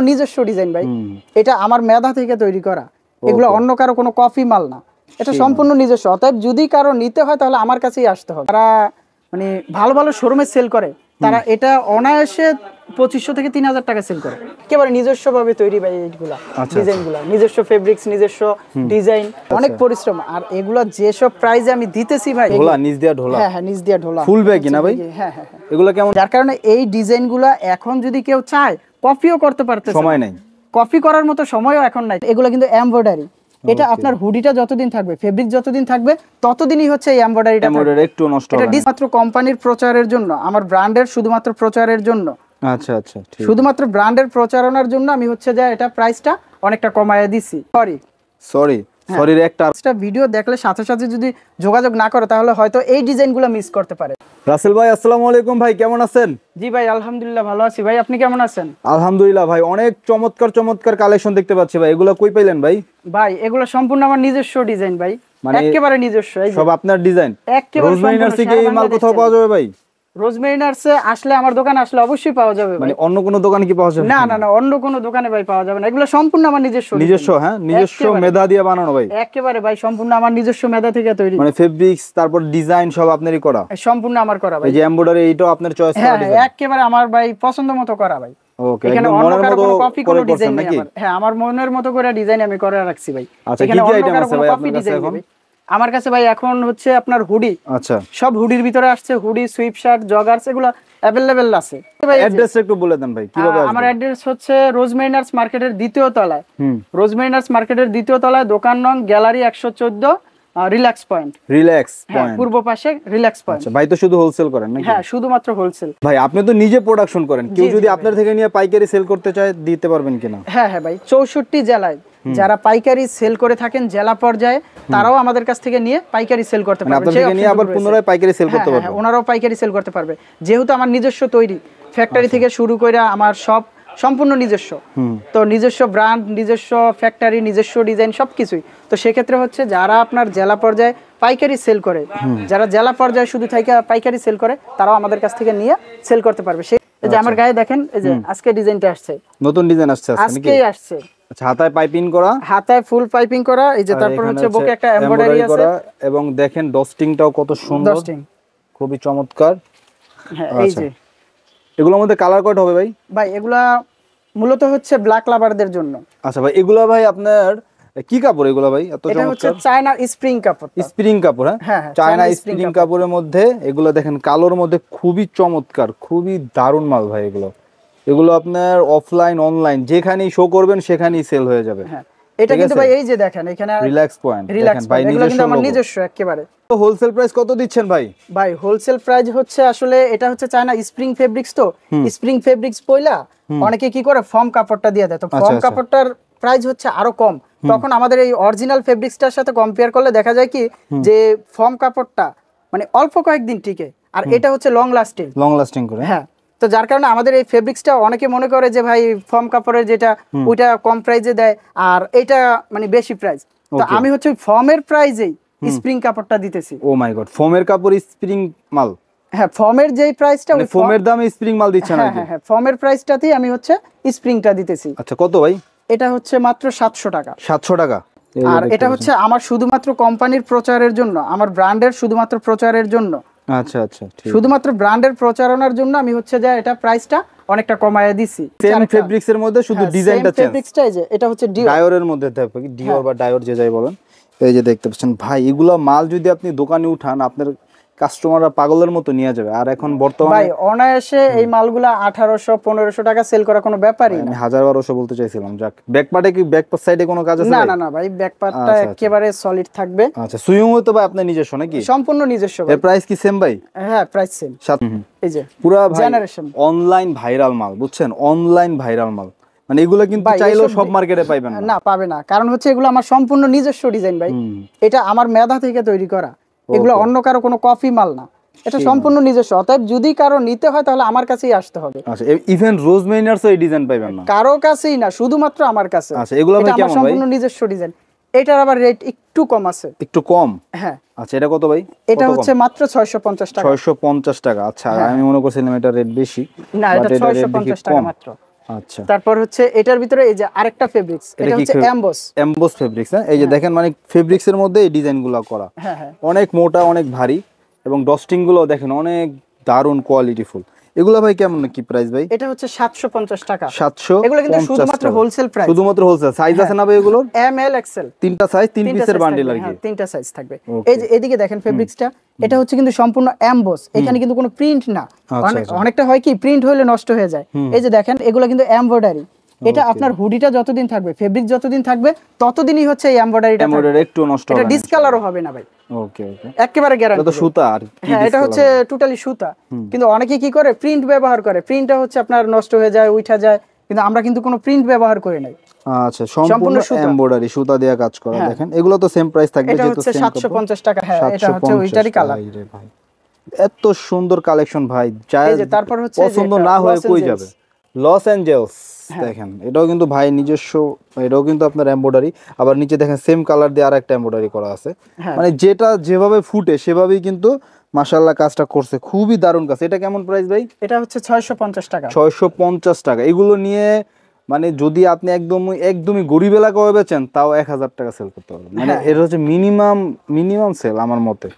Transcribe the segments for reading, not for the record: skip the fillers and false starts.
নিজস্ব ডিজাইন ভাই, এটা আমার মেধা থেকে তৈরি করা, এগুলো অন্য কারো কোনো কপি মাল না, এটা সম্পূর্ণ নিজস্ব। অতএব যদি কারো নিতে হয় তাহলে আমার কাছেই আসতে হবে। তারা মানে ভালো ভালো শোরুমে সেল করে, তারা এটা অনায়াসে 2500 থেকে 3000 টাকা সেল করে। একেবারে নিজস্ব ভাবে তৈরি ভাই এইগুলা ডিজাইনগুলা, নিজস্ব ফেব্রিক্স, নিজস্ব ডিজাইন, অনেক পরিশ্রম। আর এগুলা যেসব প্রাইসে আমি দিতেছি ভাই, ঢোলা নিচ দিয়া ঢোলা, হ্যাঁ নিচ দিয়া ঢোলা, ফুল ব্যাগ না ভাই? হ্যাঁ। এগুলা কেমন? যার কারণে এই ডিজাইনগুলা এখন যদি কেউ চায় কপিও করতে পারতেছে, সময় নাই, কপি করার মতো সময়ও এখন নাই। এগুলো কিন্তু এমব্রয়ডারি, এটা আপনার হুডিটা যতদিন থাকবে, ফেব্রিক যতদিন থাকবে, ততদিনই হচ্ছে এই এমব্রয়ডারিটা একটু নষ্ট হবে। এটা মাত্র কোম্পানির প্রচারের জন্য, আমার ব্র্যান্ডের শুধুমাত্র প্রচারের জন্য। আচ্ছা আচ্ছা, শুধুমাত্র ব্র্যান্ডের প্রচারণার জন্য আমি হচ্ছে যে এটা প্রাইসটা অনেকটা কমায় দিছি। সরির একটা ভিডিও দেখলে সাথে সাথে যদি যোগাযোগ না করে তাহলে হয়তো এই ডিজাইনগুলো মিস করতে পারে। রাসেল ভাই আসসালামু আলাইকুম ভাই, কেমন আছেন? জি ভাই আলহামদুলিল্লাহ ভালো আছি ভাই, আপনি কেমন আছেন? আলহামদুলিল্লাহ ভাই, অনেক চমৎকার চমৎকার কালেকশন দেখতে পাচ্ছি ভাই, এগুলো কই পাইলেন ভাই? ভাই এগুলো সম্পূর্ণ আমার নিজস্ব ডিজাইন ভাই, একেবারে নিজস্ব, সব আপনার ডিজাইন। রোজমেরি নার্সিকে এই মাল কোথাও পাওয়া যাবে ভাই? রোজমেরি নার্সে আসলে, আমার দোকানে আসলে অবশ্যই পাওয়া যাবে। মানে অন্য কোনো দোকানে কি পাওয়া যাবে? না না না, অন্য কোনো দোকানে ভাই পাওয়া যাবে না, এগুলো সম্পূর্ণ আমার নিজস্ব। হ্যাঁ, নিজস্ব মেধা দিয়ে বানানো ভাই? একেবারে ভাই সম্পূর্ণ আমার নিজস্ব মেধা থেকে তৈরি। মানে ফেব্রিক্স, তারপর ডিজাইন সব আপনারই করা? সম্পূর্ণ আমার করা ভাই। এই যে এমব্রয়ডারি, এইটাও আপনার চয়েস করা ডিজাইন? হ্যাঁ, একেবারে আমার ভাই পছন্দ মতো করা ভাই। ওকে, এখানে অন্য কারো কোনো কপি কোনো ডিজাইন নেই আমার। হ্যাঁ, আমার মনের মতো করে ডিজাইন আমি করে রাখছি ভাই। আচ্ছা, কি কি আইটেম আছে ভাই আপনার কাছে এখন? আমার কাছে ভাই এখন হচ্ছে আপনার হুডি। আচ্ছা, সব হুডির ভিতরে আসছে, হুডি, সুইপ শার্ট, জগার্স, এগুলো अवेलेबल আছে। অ্যাড্রেস একটু বলে দেন ভাই, কিভাবে আসবে? আমার অ্যাড্রেস হচ্ছে রোজমেরি নার্স মার্কেটের দ্বিতীয় তলায়। রোজমেরি নার্স মার্কেটের দ্বিতীয় তলায়, দোকান নং গ্যালারি 114, রিল্যাক্স পয়েন্ট। পূর্ব পাশে রিল্যাক্স পয়েন্ট। আচ্ছা ভাই, তো শুধু হোলসেল করেন নাকি? হ্যাঁ, শুধুমাত্র হোলসেল। ভাই আপনি তো নিজে প্রোডাকশন করেন, কেউ যদি আপনার থেকে নিয়ে পাইকারি সেল করতে চায় দিতে পারবেন কিনা? হ্যাঁ ভাই, 64 জেলায় যারা পাইকারি সেল করে থাকেন জেলা পর্যায়ে, তারাও আমাদের কাছ থেকে নিয়ে পাইকারি সেল করতে পারবে। আপনাদের থেকে নিয়ে আবার পুনরায় পাইকারি সেল করতে পারবে? হ্যাঁ, ওনারাও পাইকারি সেল করতে পারবে, যেহেতু আমার নিজস্ব তৈরি, ফ্যাক্টরি থেকে শুরু করে আমার সব সম্পূর্ণ নিজস্ব। তো নিজস্ব ব্র্যান্ড, নিজস্ব ফ্যাক্টরি, নিজস্ব ডিজাইন সবকিছুই। তো সেক্ষেত্রে হচ্ছে যারা আপনার জেলা পর্যায়ে পাইকারি সেল করে, যারা জেলা পর্যায়ে শুধু থেকে পাইকারি সেল করে, তারাও আমাদের কাছ থেকে নিয়ে সেল করতে পারবে। এই যে আমার গায়ে দেখেন, এই যে আজকে ডিজাইনটা আসছে, নতুন ডিজাইন আসছে আজকেই আসছে। আচ্ছা, হাতায় পাইপিং করা, হাতায় ফুল পাইপিং করা, এই যে তারপর হচ্ছে বুকে একটা এমব্রয়ডারি আছে, এবং দেখেন ডস্টিংটাও কত সুন্দর, খুবই চমৎকার। হ্যাঁ, এই যে এগুলোর মধ্যে কালার কয়টা হবে ভাই? ভাই এগুলা মূলত হচ্ছে ব্ল্যাক লাভারদের জন্য। আচ্ছা ভাই, এগুলা ভাই আপনার কি কাপড় এগুলা ভাই? এত এটা হচ্ছে চায়না স্প্রিং কাপড়। স্প্রিং কাপড়? হ্যাঁ, চায়না স্প্রিং কাপড়ের মধ্যে এগুলো দেখেন কালোর মধ্যে, খুবই চমৎকার, খুবই দারুণ মাল ভাই। এগুলো আপনার অফলাইন অনলাইন যেখানেই শো করবেন সেখানেই সেল হয়ে যাবে। হ্যাঁ, এটা কিন্তু ভাই এই যে দেখেন এখানে রিল্যাক্স পয়েন্ট, দেখেন ভাই এগুলো কিন্তু আমার নিজস্ব একেবারে। তো হোলসেল প্রাইস কত দিচ্ছেন ভাই? ভাই হোলসেল প্রাইস হচ্ছে, আসলে এটা হচ্ছে চায়না স্প্রিং ফেব্রিক্স, তো স্প্রিং ফেব্রিক্স পয়লা অনেকে কি করে ফর্ম কাপড়টা দিয়ে দেয়, তো ফর্ম কাপড়টার প্রাইস হচ্ছে আরো কম। তখন আমাদের এই অরিজিনাল ফেব্রিক্সটার সাথে কম্পেয়ার করলে দেখা যায় কি যে ফর্ম কাপড়টা মানে অল্প কয়েকদিন টিকে, আর এটা হচ্ছে লং লাস্টিং করে। হ্যাঁ, তো যার কারণে আমাদের এই ফেব্রিক্সটা অনেকে মনে করে যে ভাই ফর্ম কাপড়ের যেটা ওইটা কম প্রাইসে দেয় আর এটা মানে বেশি প্রাইস। তো আমি হচ্ছে ফর্মের প্রাইসেই স্প্রিং কাপড়টা দিতেছি। ও মাই গড, ফর্মের কাপড় স্প্রিং মাল? হ্যাঁ, ফর্মের যেই প্রাইসটা, মানে ফর্মের দামে স্প্রিং মাল দিচ্ছেন? হ্যাঁ, ফর্মের প্রাইসটাতেই আমি হচ্ছে স্প্রিংটা দিতেছি। আচ্ছা, কত ভাই? এটা হচ্ছে মাত্র 700 টাকা। 700 টাকা? আর এটা হচ্ছে আমার শুধুমাত্র কোম্পানির প্রচারের জন্য, আমার ব্র্যান্ডের শুধুমাত্র প্রচারের জন্য। আচ্ছা আচ্ছা, শুধুমাত্র ব্র্যান্ডের প্রচারণার জন্য আমি হচ্ছে যে এটা প্রাইসটা অনেকটা কমায় দিছি। সেম ফেব্রিক্স এর মধ্যে শুধু ডিজাইনটা চেঞ্জ। ফেব্রিক্সটা এই যে এটা হচ্ছে ডায়োরের মধ্যে থাকে, ডিওর বা ডায়োর যে যাই বলেন। এই যে দেখতে পাচ্ছেন ভাই, এগুলা মাল যদি আপনি দোকানে উঠান আপনার কাস্টমাররা পাগলের মতো নিয়ে যাবে। আর এখন বর্তমানে ভাই অনায়াসে এই মালগুলা 1800-1500 টাকা সেল করা কোনো ব্যাপারই না। আমি 1000-1200 বলতে চাইছিলাম। যাক, ব্যাক পার্টে কি ব্যাক সাইডে কোনো কাজ আছে? না না না ভাই, ব্যাক পার্টটা একেবারে সলিড থাকবে। আচ্ছা, সুইং হতো ভাই আপনার নিজস্ব নাকি? সম্পূর্ণ নিজস্ব। এর প্রাইস কি সেম ভাই? হ্যাঁ, প্রাইস সেম। এই যে পুরো জেনারেশন অনলাইন ভাইরাল মাল, বুঝছেন? অনলাইন ভাইরাল মাল, মানে এগুলো কিন্তু চাইলেও সব মার্কেটে পাইবেন না। না, পাবে না, কারণ হচ্ছে এগুলো আমার সম্পূর্ণ নিজস্ব ডিজাইন ভাই, এটা আমার মেধা থেকে তৈরি করা, এগুলো অন্য কারো কোনো কপি মাল না, এটা সম্পূর্ণ নিজস্ব। অতএব যদি কারো নিতে হয় তাহলে আমার কাছেই আসতে হবে। আচ্ছা, ইভেন রোজমেরি নার্সও এই ডিজাইন পাইবেন না? কারো কাছেই না, শুধুমাত্র আমার কাছে। আচ্ছা, এগুলো ভাই কেমন ভাই? সম্পূর্ণ নিজস্ব ডিজাইন। এটার আবার রেট একটু কম আছে। একটু কম? হ্যাঁ। আচ্ছা, এটা কত ভাই? এটা হচ্ছে মাত্র 650 টাকা। 650 টাকা? আচ্ছা, আমি মনে করছিলাম এটা রেট বেশি। না, এটা 650 টাকা মাত্র। আচ্ছা, তারপর হচ্ছে এটার ভিতরে এই যে আরেকটা ফেব্রিক্স, এটা হচ্ছে এমবস। এমবস ফেব্রিক্স, হ্যাঁ এই যে দেখেন মানে ফেব্রিক্স এর মধ্যে এই ডিজাইনগুলো করা, হ্যাঁ হ্যাঁ অনেক মোটা অনেক ভারী, এবং ডস্টিং গুলো দেখেন অনেক দারুন কোয়ালিটিফুল। এগুলো ভাই কেমন কি প্রাইস ভাই? এটা হচ্ছে 750 টাকা। 750 এগুলো কিন্তু শুধুমাত্র হোলসেল প্রাইস, শুধুমাত্র হোলসেল। সাইজ আছে না ভাই এগুলোর? এম এল এক্সেল, তিনটা সাইজ, তিন পিসের বান্ডিল আর কি। তিনটা সাইজ থাকবে। এই যে এদিকে দেখেন ফেব্রিক্সটা, এটা হচ্ছে কিন্তু সম্পূর্ণ এমবস, এখানে কিন্তু কোনো প্রিন্ট না। অনেকটা হয় কি প্রিন্ট হলে নষ্ট হয়ে যায়, এই যে দেখেন এগুলো কিন্তু এমব্রয়ডারি। এটা আপনার হুডিটা যতদিন থাকবে, ফেব্রিক যতদিন থাকবে ততদিনই হচ্ছে এই এমব্রয়ডারিটা থাকবে, একটু নষ্ট হবে না, এটা ডিসকালারও হবে না ভাই। ওকে ওকে, একেবারে গ্যারান্টি। এটা তো সুতা আর কি? হ্যাঁ এটা হচ্ছে টোটালি সুতা, কিন্তু অনেকে কি করে প্রিন্ট ব্যবহার করে, প্রিন্টটা হচ্ছে আপনার নষ্ট হয়ে যায়, উঠা যায়, কিন্তু আমরা কিন্তু কোনো প্রিন্ট ব্যবহার করি নাই। আচ্ছা, সম্পূর্ণ এমব্রয়ডারি সুতা দিয়ে কাজ করা। দেখেন এগুলো তো সেম প্রাইস থাকবে, যেহেতু 750 টাকা। হ্যাঁ এটা হচ্ছে ওইটারই কালার। এত সুন্দর কালেকশন ভাই, এই যে তারপর হচ্ছে পছন্দ না হয়ে কই যাবে? লস অ্যাঞ্জেলস দেখেন, এটাও কিন্তু ভাই নিজস্ব, এটাও কিন্তু আপনার এমব্রয়ডারি, আবার নিচে দেখেন সেম কালার দিয়ে আরেকটা এমব্রয়ডারি করা আছে, মানে যেটা যেভাবে ফুটে সেভাবেই কিন্তু মাশাআল্লাহ কাজটা করছে, খুবই দারুণ কাজ। এটা কেমন প্রাইস ভাই? এটা হচ্ছে 650 টাকা। 650 টাকা। এগুলো নিয়ে মানে যদি আপনি একদমই গরিব এলাকা হয়ে বেচেন তাও 1000 টাকা সেল করতে পারবেন, মানে এটা হচ্ছে মিনিমাম সেল আমার মতে।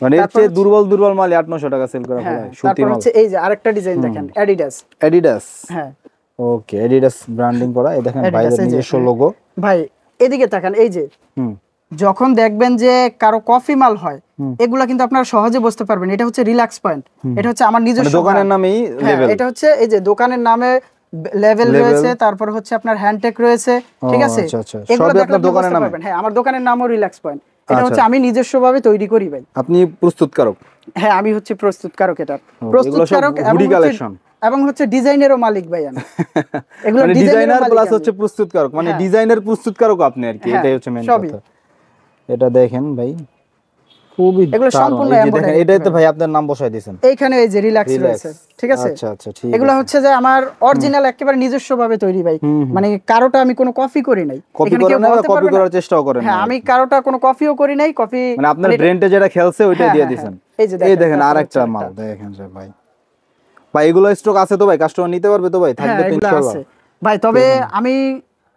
মানে এর চেয়ে দুর্বল মাল 800-900 টাকা সেল করা হয় সুতি মাল। হচ্ছে এই যে আরেকটা ডিজাইন দেখেন, অ্যাডিডাস। হ্যাঁ ওকে, অ্যাডিডাস ব্র্যান্ডিং করা, এই দেখেন বাইরের নিজস্ব লোগো। ভাই এদিকে তাকান, এই যে যখন দেখবেন যে কারো কফি মাল হয়, এগুলা কিন্তু আপনারা সহজে বুঝতে পারবেন, এটা হচ্ছে রিল্যাক্স পয়েন্ট, এটা হচ্ছে আমার নিজস্ব দোকানের নামেই লেভেল, এটা হচ্ছে এই যে দোকানের নামে লেভেল রয়েছে, তারপর হচ্ছে আপনার হ্যান্ডটেক রয়েছে, ঠিক আছে? এগুলো দেখলে দোকানের নাম পাবেন। হ্যাঁ আমার দোকানের নামও রিল্যাক্স পয়েন্ট, এটা হচ্ছে আমি নিজস্বভাবে তৈরি করি ভাই। আপনি প্রস্তুতকারক? হ্যাঁ আমি হচ্ছে প্রস্তুতকারক, এটা প্রস্তুতকারক এবং হচ্ছে ডিজাইনেরও মালিক ভাই আমি। এগুলো ডিজাইনার প্লাস হচ্ছে প্রস্তুতকারক, মানে ডিজাইনার প্রস্তুতকারক আপনি আর কি, এটাই হচ্ছে মেইন কথা। এটা দেখেন ভাই খুবই, এগুলো সম্পূর্ণ এমব্রয়ডারি। এটাই তো ভাই আপনার নাম বসায় দিয়েছেন এইখানে, এই যে রিল্যাক্স রয়েছে, ঠিক আছে? আচ্ছা আচ্ছা ঠিক। এগুলো হচ্ছে যে আমার অরিজিনাল একেবারে নিজস্বভাবে তৈরি ভাই, মানে কারোটা আমি কোনো কপি করি নাই, কপি করেন না, কপি করার চেষ্টাও করেন না। হ্যাঁ আমি কারোটা কোনো কপিও করি নাই, কপি মানে আপনার ব্র্যান্ডে যেটা খেলছে ওইটাই দিয়ে দিবেন। এই দেখেন আরেকটা মাল দেখেন যে ভাই, ভাই এগুলো স্টক আছে তো ভাই, কাস্টমার নিতে পারবে তো ভাই? থাকবে তো ইনশাআল্লাহ ভাই। তবে আমি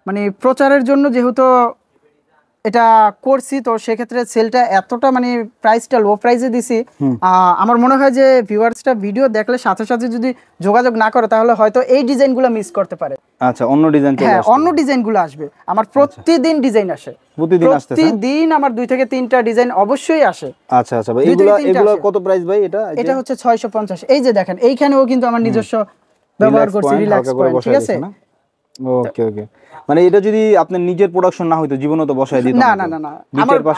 মানে প্রচারের জন্য যেহেতু এটা করছি, তো সেক্ষেত্রে সেলটা এতটা মানে প্রাইসটা লো প্রাইসে দিছি, আমার মনে হয় যে ভিউয়ার্সটা ভিডিও দেখলে সাথে সাথে যদি যোগাযোগ না করে তাহলে হয়তো এই ডিজাইনগুলো মিস করতে পারে। আচ্ছা, অন্য ডিজাইন চলে আসবে? অন্য ডিজাইনগুলো আসবে। আমার প্রতিদিন ডিজাইন আসে, প্রতিদিন আমার 2 থেকে 3টা ডিজাইন অবশ্যই আসে। আচ্ছা আচ্ছা ভাই, এগুলো কত প্রাইস ভাই? এটা হচ্ছে 650। এই যে দেখেন এইখানেও কিন্তু আমার নিজস্ব ব্যবহার করছি রিল্যাক্স পয়েন্ট, ঠিক আছে? ওকে ওকে, মানে এটা যদি আপনার নিজের প্রোডাকশন না হইতো জীবনে তো বসায় দিত না।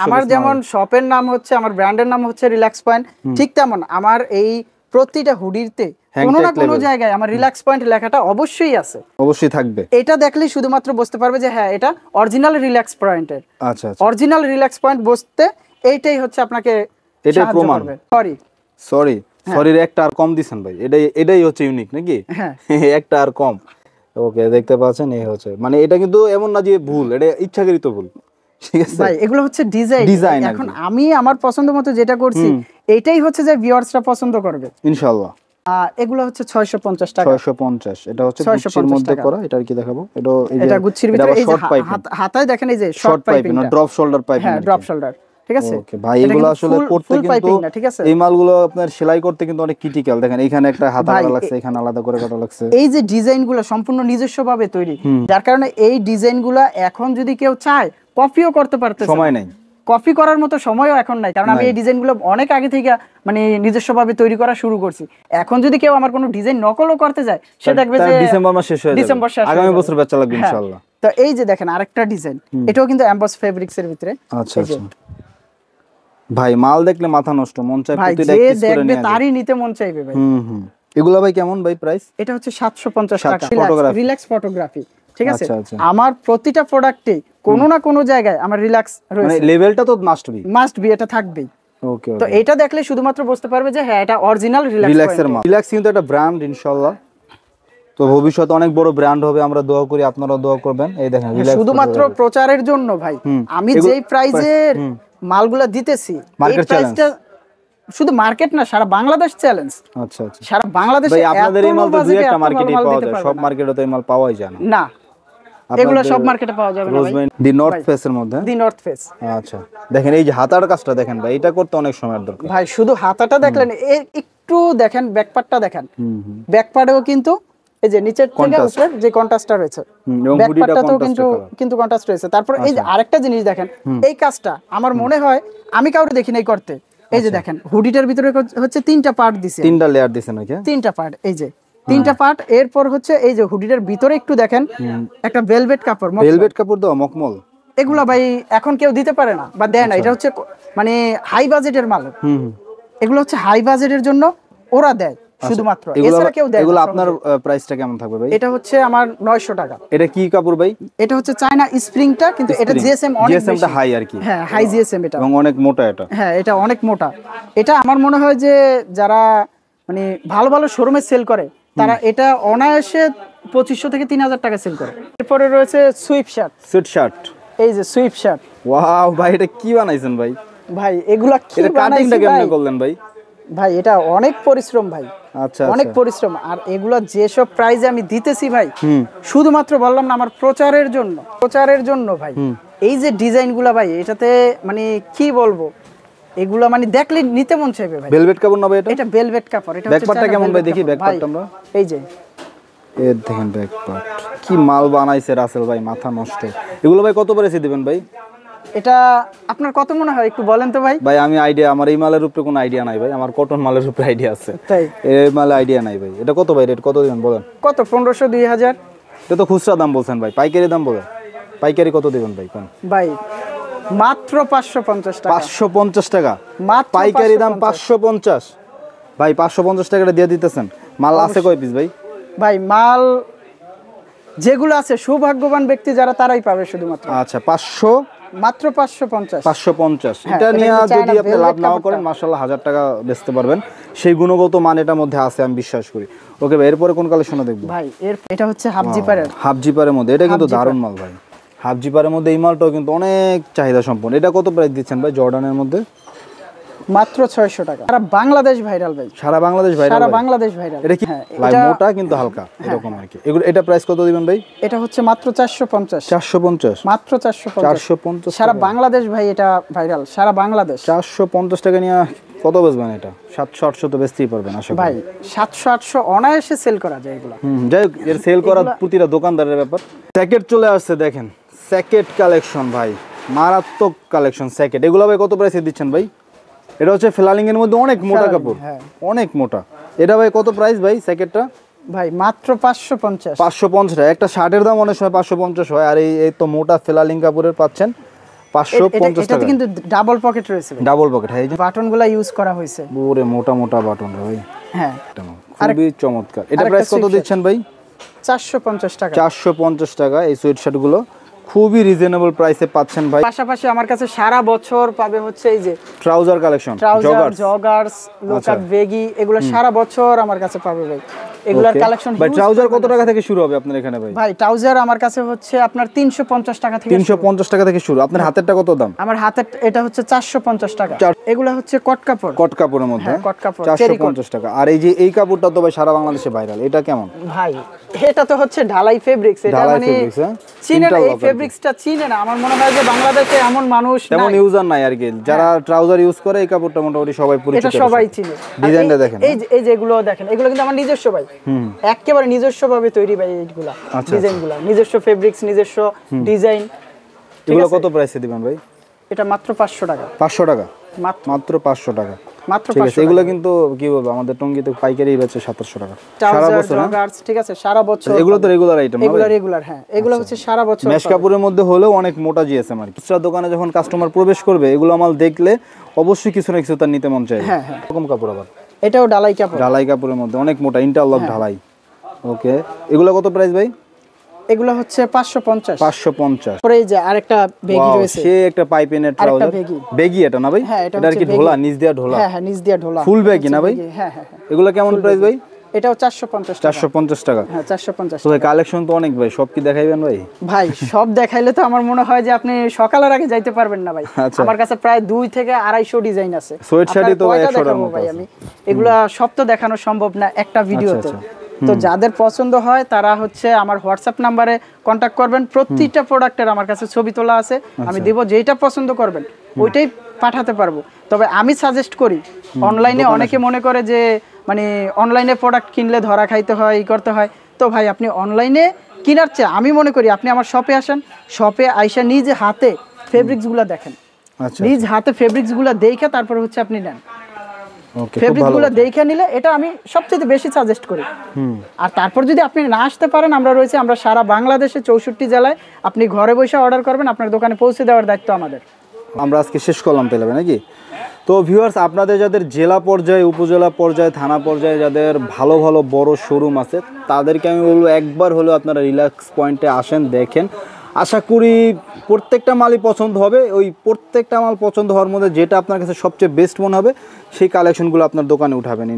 আমার যেমন শপের নাম হচ্ছে, আমার ব্র্যান্ডের নাম হচ্ছে রিল্যাক্স পয়েন্ট, ঠিক তেমন আমার এই প্রতিটা হুডিতে কোনো না কোনো জায়গায় আমার রিল্যাক্স পয়েন্ট লেখাটা অবশ্যই আছে, অবশ্যই থাকবে। এটা দেখলেই শুধুমাত্র বুঝতে পারবে যে হ্যাঁ এটা অরিজিনাল রিল্যাক্স পয়েন্টের। আচ্ছা আচ্ছা, অরিজিনাল রিল্যাক্স পয়েন্ট বুঝতে এইটাই হচ্ছে আপনাকে এটাই প্রমাণ। সরির একটা আর কম দিবেন ভাই, এটাই হচ্ছে ইউনিক নাকি? হ্যাঁ একটা আর কম। ওকে, দেখতে পাচ্ছেন এই হচ্ছে, মানে এটা কিন্তু এমন না যে ভুল, এটা ইচ্ছাকৃত ভুল, ঠিক আছে ভাই? এগুলো হচ্ছে ডিজাইন। এখন আমি আমার পছন্দ মতো যেটা করছি এটাই হচ্ছে যে ভিউয়ার্সরা পছন্দ করবে ইনশাআল্লাহ। এগুলো হচ্ছে 650 টাকা। 650। এটা হচ্ছে গুচ্ছির মধ্যে করা, এটা কি দেখাবো? এটা গুচ্ছির ভিতরে এই যে হাতায় দেখেন এই যে short piping, drop shoulder piping. হ্যাঁ ড্রপ শোল্ডার, ঠিক আছে? ওকে ভাই, এগুলো আসলে করতে কিন্তু এই মালগুলো আপনার সেলাই করতে কিন্তু অনেক ক্রিটিক্যাল। দেখেন এখানে একটা হাতা কাটা লাগছে, এখানে আলাদা করে কাটা লাগছে। এই যে ডিজাইনগুলো সম্পূর্ণ নিজস্বভাবে তৈরি, যার কারণে এই ডিজাইনগুলো এখন যদি কেউ চায় কপিও করতে পারতেছে, সময় নাই, কপি করার মতো সময়ও এখন নাই, কারণ আমি এই ডিজাইনগুলো অনেক আগে থেকে মানে নিজস্বভাবে তৈরি করা শুরু করছি। এখন যদি কেউ আমার কোনো ডিজাইন নকলও করতে যায়, সে দেখবে যে ডিসেম্বর মাস শেষ হয়ে যাবে, আগামী বছর বেচা লাগবে ইনশাআল্লাহ। তো এই যে দেখেন আরেকটা ডিজাইন, এটাও কিন্তু এমবস ফেব্রিক্স এর ভিতরে। আচ্ছা আচ্ছা ভাই, মাল দেখলে মাথা নষ্ট, মন চায় প্রতিটা পিস করে নিয়ে তারই নিতে মন চাইবে ভাই। এগুলা ভাই কেমন ভাই প্রাইস? এটা হচ্ছে 750 টাকা, রিল্যাক্স ফটোগ্রাফি, ঠিক আছে? আমার প্রতিটা প্রোডাক্টে কোনো না কোনো জায়গায় আমার রিল্যাক্স রয়েছে, মানে লেভেলটা তো মাস্ট বি, এটা থাকবেই। ওকে, তো এটা দেখলে শুধুমাত্র বুঝতে পারবে যে হ্যাঁ এটা অরিজিনাল রিল্যাক্সের মাল। রিল্যাক্স কিন্তু একটা ব্র্যান্ড ইনশাআল্লাহ, তো ভবিষ্যতে অনেক বড় ব্র্যান্ড হবে, আমরা দোয়া করি, আপনারাও দোয়া করবেন। এই দেখেন রিল্যাক্স শুধুমাত্র প্রচারের জন্য ভাই আমি যেই প্রাইজের মালগুলা দিতেছি, মার্কেট চ্যালেঞ্জ শুধু মার্কেট না, সারা বাংলাদেশ চ্যালেঞ্জ। আচ্ছা আচ্ছা সারা বাংলাদেশে ভাই আপনাদের এই মাল তো দুই একটা এত ভালো মার্কেটে মাল পাওয়া দিতে যায়, পারবে সব না। মার্কেটে তো এই মাল পাওয়াই যায় না। না, এগুলো সব মার্কেটে পাওয়া যাবে না ভাই। রোজমেরি দি নর্থ ফেসের মধ্যে। দি নর্থ ফেস। আচ্ছা দেখেন এই যে হাতার কাজটা দেখেন ভাই, এটা করতে অনেক সময়ের দরকার ভাই শুধু হাতাটা দেখলেন, একটু দেখেন ব্যাকপার্টটা দেখেন, ব্যাকপার্টেও কিন্তু এই যে নিচের থেকে উপরের যে কন্ট্রাস্টটা রয়েছে, এবং হুডিটা ব্যাকপার্টটাতেও কন্ট্রাস্ট কিন্তু কন্ট্রাস্ট রয়েছে। তারপর এই যে আরেকটা জিনিস দেখেন, এই কাজটা আমার মনে হয় আমি কাউকে দেখি নাই করতে। এই যে দেখেন হুডিটার ভিতরে হচ্ছে 3টা পার্ট দিছে, 3টা লেয়ার দিছেন নাকি? 3টা পার্ট, এই যে 3টা পার্ট। এরপর হচ্ছে এই যে হুডিটার ভিতরে একটু দেখেন একটা ভেলভেট কাপড়, ভেলভেট কাপড় দাও মকমল। এগুলা ভাই এখন কেউ দিতে পারে না বা দেয় না, এটা হচ্ছে মানে হাই বাজেটের মাল। এগুলো হচ্ছে হাই বাজেটের জন্য ওরা দেয় শুধুমাত্র, এছাড়া কেউ দেয় না। এগুলো আপনার প্রাইসটা কেমন থাকবে ভাই? এটা হচ্ছে আমার 900 টাকা। এটা কি কাপড় ভাই? এটা হচ্ছে চায়না স্প্রিংটা, কিন্তু এটা জিএসএম অনেক বেশি। জিএসএমটা হাই আর কি। হ্যাঁ, হাই জিএসএম এটা, এবং অনেক মোটা এটা। হ্যাঁ এটা অনেক মোটা। এটা আমার মনে হয় যে যারা মানে ভালো ভালো শোরুমে সেল করে তারা এটা অনায়াসে 2500 থেকে 3000 টাকা সেল করে। এরপরে রয়েছে সুইপ শার্ট। সুইট শার্ট, এই যে সুইপ শার্ট। ওয়াও ভাই এটা কি বানাইছেন ভাই? ভাই এগুলা কি এটা কাটিংটা বানাইছি কেমনে ভাই? করলেন ভাই? ভাই এটা অনেক পরিশ্রম ভাই, আচ্ছা অনেক পরিশ্রম। আর এগুলা যেসব প্রাইজে আমি দিতেছি ভাই, শুধুমাত্র বললাম না আমার প্রচারের জন্য ভাই। এই যে ডিজাইনগুলা ভাই, এটাতে মানে কি বলবো, এগুলা মানে দেখলে নিতে মন চাইবে ভাই। ভেলভেট কাপড় না ভাই এটা? এটা ভেলভেট কাপড়। এটা ব্যাকপার্টটা কেমন ভাই দেখি? ব্যাকপার্টটা আমরা এই যে এই দেখেন ব্যাকপার্ট কি মাল বানাইছে রাসেল ভাই, মাথা নষ্ট। এগুলো ভাই কত প্রাইসে দিবেন ভাই? এটা আপনার কত মনে হয় একটু বলেন তো ভাই? ভাই আমি আইডিয়া, আমার এই মালের উপরে কোনো আইডিয়া নাই ভাই, আমার কটন মালের উপরে আইডিয়া আছে, তাই এই মালে আইডিয়া নাই ভাই। এটা কত ভাই, রেট কত দিবেন বলেন? কত? 1500, 2000? এটা তো খুচরা দাম বলছেন ভাই, পাইকারি দাম বলেন, পাইকারি কত দিবেন ভাই কোন? ভাই মাত্র 550 টাকা। 550 টাকা মাত্র পাইকারি দাম? 550 ভাই, 550 টাকাটা দিয়ে দিতেছেন। মাল আছে কয় পিস ভাই? ভাই মাল যেগুলো আছে সৌভাগ্যবান ব্যক্তি যারা তারাই পাবে শুধুমাত্র। আচ্ছা 500, মাত্র 550। 550 হ্যাঁ, এটা এটা নিয়ে কিন্তু যদি চায়না আপনি velvet লাভ নাও কাপড়টা। করেন মাশাআল্লাহ 1000 টাকা বেচতে পারবেন, সেই গুণগত মান এটার মধ্যে আছে আমি বিশ্বাস করি। ওকে ভাই এরপরে কোন কালেকশনে দেখবো ভাই এটা হচ্ছে হাফ জিপারের। হাফ জিপারের মধ্যে, এটা কিন্তু দারুণ মাল ভাই। হাফ জিপারের মধ্যে এই মালটাও কিন্তু অনেক চাহিদা সম্পন্ন। এটা কত প্রাইস দিচ্ছেন ভাই জর্ডানের মধ্যে? মাত্র 600 টাকা। সারা বাংলাদেশ ভাইরাল ভাই, সারা বাংলাদেশ ভাইরাল? সারা বাংলাদেশ ভাইরাল। এটা কি হ্যাঁ, ভাই এটা মোটা কিন্তু হালকা এরকম আর কি। এগুলো এটা প্রাইস কত দিবেন ভাই? এটা হচ্ছে মাত্র 450। 450 মাত্র 450। 450 সারা বাংলাদেশ ভাই এটা ভাইরাল, সারা বাংলাদেশ। 450 টাকা নিয়ে কত বেচবেন এটা? 700 800 তো বেচতেই পারবেন আশা করি ভাই 700 800 অনায়াসে সেল করা যায় এগুলো। যাই হোক, এর সেল করা প্রতিটা দোকানদারের ব্যাপার। স্যাকেট চলে আসছে দেখেন, স্যাকেট কালেকশন ভাই, মারাত্মক কালেকশন স্যাকেট। এগুলো ভাই কত প্রাইসে দিচ্ছেন ভাই? এটা হচ্ছে ফ্লালিং এর মধ্যে অনেক মোটা কাপড়, হ্যাঁ। অনেক মোটা। এটা ভাই কত প্রাইস ভাই স্যাকেটটা? ভাই মাত্র 550। 550 টাকা। একটা শার্টের দাম অনেক সময় 550 হয়, আর এই তো মোটা ফ্লালিং কাপড়ের পাচ্ছেন 550 টাকা। এটাতে কিন্তু ডাবল পকেট রয়েছে, ডাবল পকেট। হ্যাঁ এই যে বাটনগুলো ইউজ করা হয়েছে। পুরো মোটা মোটা বাটন ভাই, হ্যাঁ খুবই চমৎকার। এটা প্রাইস কত দিচ্ছেন ভাই? 450 টাকা। 450 টাকা। এই সোয়েট শার্ট গুলো খুবই রিজনেবল প্রাইসে পাচ্ছেন ভাই। পাশাপাশি আমার কাছে সারা বছর পাবে হচ্ছে এই যে trouser collection, trouser, joggers, local baggy, এগুলো সারা বছর আমার কাছে পাবে ভাই। এগুলার কালেকশন ভাই ট্রাউজার কত টাকা থেকে শুরু হবে আপনার এখানে ভাই? ভাই ট্রাউজার আমার কাছে হচ্ছে আপনার 350 টাকা থেকে 350 টাকা থেকে শুরু। আপনার হাতেরটা কত দাম? আমার হাতের এটা হচ্ছে 450 টাকা। এগুলো হচ্ছে কট কাপড়, কট কাপড়ের মধ্যে। হ্যাঁ, কট কাপড়, চেরি কোট। 450 টাকা। আর এই যে এই কাপড়টা তো ভাই সারা বাংলাদেশে ভাইরাল, এটা কেমন ভাই? এটা তো হচ্ছে ঢালাই ফেব্রিক্স। এটা ঢালাই মানে fabrics, হ্যাঁ? চিনে না, এই Interlock আর কি। ফেব্রিক্সটা চিনে না। আমার মনে হয় যে বাংলাদেশে এমন মানুষ তেমন নাই। ইউজার নাই আর কি, যারা ট্রাউজার ইউজ করে এই কাপড়টা মোটামুটি সবাই পরিচিত। এটা সবাই চিনে। ডিজাইনটা দেখেন, এই যে এগুলো দেখেন, এগুলো কিন্তু আমার নিজস্ব ভাই, একেবারে নিজস্ব ভাবে তৈরি ভাই। এইগুলা ডিজাইনগুলা নিজস্ব ফেব্রিক্স, নিজস্ব ডিজাইন। এগুলো কত প্রাইসে দিবেন ভাই? এটা মাত্র 500 টাকা। 500 টাকা মাত্র 500 টাকা। ঠিক আছে, এগুলো কিন্তু কি বলবো আমাদের টঙ্গীতে পাইকারি বেচে 2700 টাকা সারা বছর। ঠিক আছে, সারা বছর এগুলো তো রেগুলার আইটেম না? এগুলো রেগুলার, হ্যাঁ এগুলো হচ্ছে সারা বছর। মেশ কাপড়ের মধ্যে হলেও অনেক মোটা জিএসএম আর কি। খুচরা দোকানে যখন কাস্টমার প্রবেশ করবে এগুলো মাল দেখলে অবশ্যই কিছু না কিছু তার নিতে মন চায়। হ্যাঁ, এরকম কাপড় আবার এটাও ঢালাই কাপড়, ঢালাই কাপড়ের মধ্যে অনেক মোটা ইন্টারলক ঢালাই। ওকে, এগুলো কত প্রাইস ভাই? এগুলো হচ্ছে 550। 550। পরে এই যে আরেকটা বেগি রয়েছে, সে একটা পাইপেনের ট্রাউজার বেগি। এটা না ভাই? হ্যাঁ, এটা আর কি ঢোলা, নিচ দিয়া ঢোলা? হ্যাঁ হ্যাঁ, নিচ দিয়া ঢোলা, ফুল বেগি না ভাই? হ্যাঁ হ্যাঁ। এগুলো কেমন প্রাইস ভাই? এটাও 450 টাকা। 450 টাকা। হ্যাঁ 450 তো ভাই কালেকশন তো অনেক ভাই, সব কি দেখাইবেন ভাই? ভাই সব দেখাইলে তো আমার মনে হয় যে আপনি সকালের আগে যাইতে পারবেন না ভাই। আচ্ছা। আমার কাছে প্রায় 2 থেকে 250 ডিজাইন আছে। সোয়েট শাড়ি তো ভাই কয়টা 100টার দেখাবো মতো ভাই আছে। আমি? এগুলা সব তো দেখানো সম্ভব না একটা ভিডিওতে। আচ্ছা। তো যাদের পছন্দ হয় তারা হচ্ছে আমার হোয়াটসঅ্যাপ নাম্বারে কন্টাক্ট করবেন। প্রত্যেকটা প্রোডাক্টের আমার কাছে ছবি তোলা আছে, আমি দেব। যেটা পছন্দ করবেন ওইটাই পাঠাতে পারবো। তবে আমি সাজেস্ট করি, অনলাইনে অনেকে মনে করে যে মানে অনলাইনে প্রোডাক্ট কিনলে ধরা খাইতে হয়, ই করতে হয়। তো ভাই আপনি অনলাইনে কেনার চেয়ে আমি মনে করি আপনি আমার শপে আসেন, শপে আইসা নিজ হাতে ফেব্রিক্সগুলো দেখেন, আচ্ছা নিজ হাতে ফেব্রিক্সগুলো দেখে তারপরে হচ্ছে আপনি নেন। ওকে, খুব ভালো। ফেব্রিক্সগুলো দেখে নিলে এটা আমি সবচেয়ে বেশি সাজেস্ট করি। আর তারপর যদি আপনি না আসতে পারেন, আমরা সারা বাংলাদেশে 64 জেলায়, আপনি ঘরে বসে অর্ডার করবেন, আপনার দোকানে পৌঁছে দেওয়ার দায়িত্ব আমাদের। আমরা আজকে শেষ করলাম তাহলে নাকি? তো ভিউয়ার্স, আপনাদের যাদের জেলা পর্যায়ে, উপজেলা পর্যায়ে, থানা পর্যায়ে যাদের ভালো ভালো বড় শোরুম আছে, তাদেরকে আমি বলবো একবার হলেও আপনারা রিল্যাক্স পয়েন্টে আসেন, দেখেন। আশা করি প্রত্যেকটা মালই পছন্দ হবে। ওই প্রত্যেকটা মাল পছন্দ হওয়ার মধ্যে যেটা আপনার কাছে সবচেয়ে বেস্ট মনে হবে সেই কালেকশনগুলো আপনার দোকানে উঠাবেন।